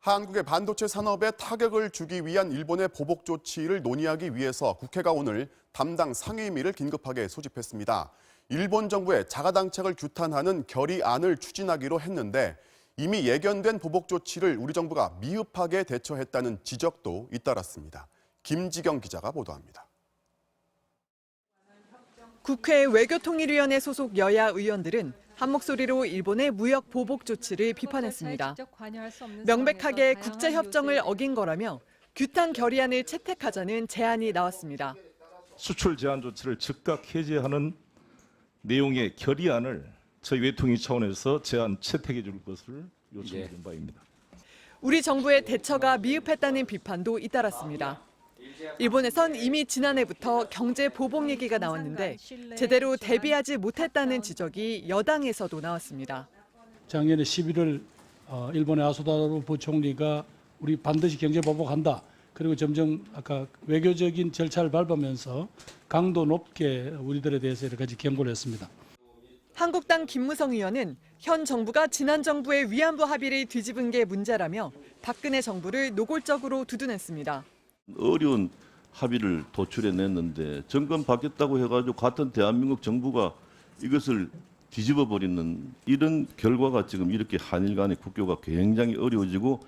한국의 반도체 산업에 타격을 주기 위한 일본의 보복 조치를 논의하기 위해서 국회가 오늘 담당 상임위를 긴급하게 소집했습니다. 일본 정부의 자가당착을 규탄하는 결의안을 추진하기로 했는데 이미 예견된 보복 조치를 우리 정부가 미흡하게 대처했다는 지적도 잇따랐습니다. 김지경 기자가 보도합니다. 국회 외교통일위원회 소속 여야 의원들은 한 목소리로 일본의 무역 보복 조치를 비판했습니다. 명백하게 국제협정을 어긴 거라며 규탄 결의안을 채택하자는 제안이 나왔습니다. 수출 제한 조치를 즉각 해제하는 내용의 결의안을 저희 외통위 차원에서 제안 채택해 줄 것을 요청드린 바입니다. 우리 정부의 대처가 미흡했다는 비판도 잇따랐습니다. 일본에선 이미 지난해부터 경제 보복 얘기가 나왔는데 제대로 대비하지 못했다는 지적이 여당에서도 나왔습니다. 작년에 11월 일본의 아소다로 부총리가 우리 반드시 경제 보복한다. 그리고 점점 아까 외교적인 절차를 밟으면서 강도 높게 우리들에 대해서 여러 가지 경고를 했습니다. 한국당 김무성 의원은 현 정부가 지난 정부의 위안부 합의를 뒤집은 게 문제라며 박근혜 정부를 노골적으로 두둔했습니다. 어려운 합의를 도출해냈는데 정권 바뀌었다고 해가지고 같은 대한민국 정부가 이것을 뒤집어버리는 이런 결과가 지금 이렇게 한일 간의 국교가 굉장히 어려워지고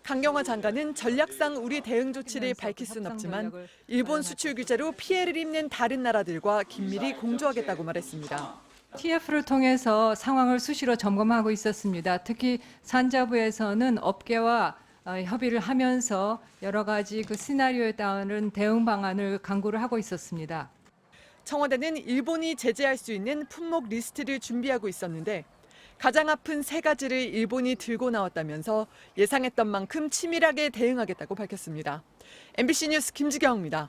강경화 장관은 전략상 우리 대응 조치를 밝힐 순 없지만 일본 수출 규제로 피해를 입는 다른 나라들과 긴밀히 공조하겠다고 말했습니다. TF를 통해서 상황을 수시로 점검하고 있었습니다. 특히 산자부에서는 업계와 협의를 하면서 여러 가지 그 시나리오에 따른 대응 방안을 강구를 하고 있었습니다. 청와대는 일본이 제재할 수 있는 품목 리스트를 준비하고 있었는데 가장 아픈 세 가지를 일본이 들고 나왔다면서 예상했던 만큼 치밀하게 대응하겠다고 밝혔습니다. MBC 뉴스 김지경입니다.